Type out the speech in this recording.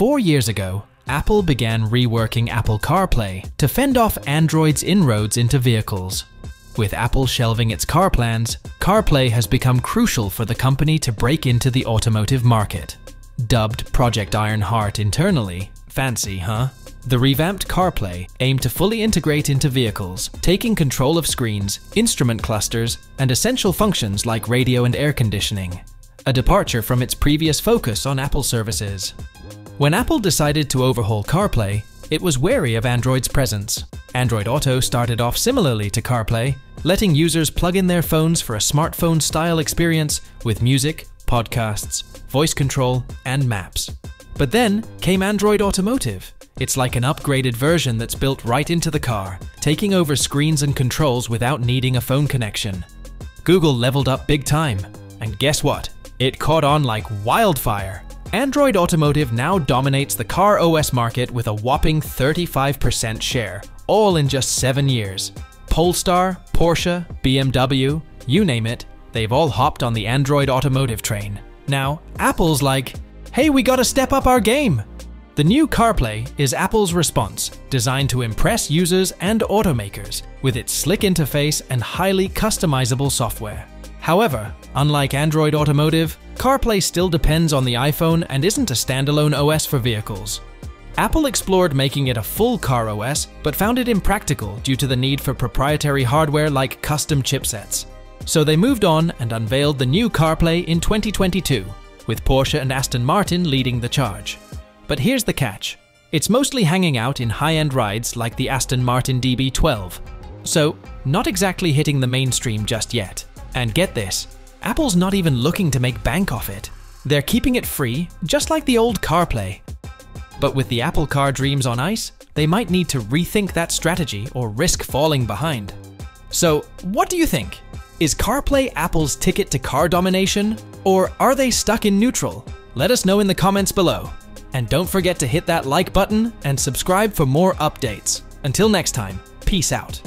4 years ago, Apple began reworking Apple CarPlay to fend off Android's inroads into vehicles. With Apple shelving its car plans, CarPlay has become crucial for the company to break into the automotive market. Dubbed Project IronHeart internally, fancy, huh? The revamped CarPlay aimed to fully integrate into vehicles, taking control of screens, instrument clusters, and essential functions like radio and air conditioning, a departure from its previous focus on Apple services. When Apple decided to overhaul CarPlay, it was wary of Android's presence. Android Auto started off similarly to CarPlay, letting users plug in their phones for a smartphone-style experience with music, podcasts, voice control, and maps. But then came Android Automotive. It's like an upgraded version that's built right into the car, taking over screens and controls without needing a phone connection. Google leveled up big time, and guess what? It caught on like wildfire. Android Automotive now dominates the car OS market with a whopping 35% share, all in just 7 years. Polestar, Porsche, BMW, you name it, they've all hopped on the Android Automotive train. Now, Apple's like, hey, we gotta step up our game. The new CarPlay is Apple's response, designed to impress users and automakers with its slick interface and highly customizable software. However, unlike Android Automotive, CarPlay still depends on the iPhone and isn't a standalone OS for vehicles. Apple explored making it a full car OS, but found it impractical due to the need for proprietary hardware like custom chipsets. So they moved on and unveiled the new CarPlay in 2022, with Porsche and Aston Martin leading the charge. But here's the catch. It's mostly hanging out in high-end rides like the Aston Martin DB12. So, not exactly hitting the mainstream just yet. And get this, Apple's not even looking to make bank off it. They're keeping it free, just like the old CarPlay. But with the Apple Car dreams on ice, they might need to rethink that strategy or risk falling behind. So, what do you think? Is CarPlay Apple's ticket to car domination? Or are they stuck in neutral? Let us know in the comments below. And don't forget to hit that like button and subscribe for more updates. Until next time, peace out.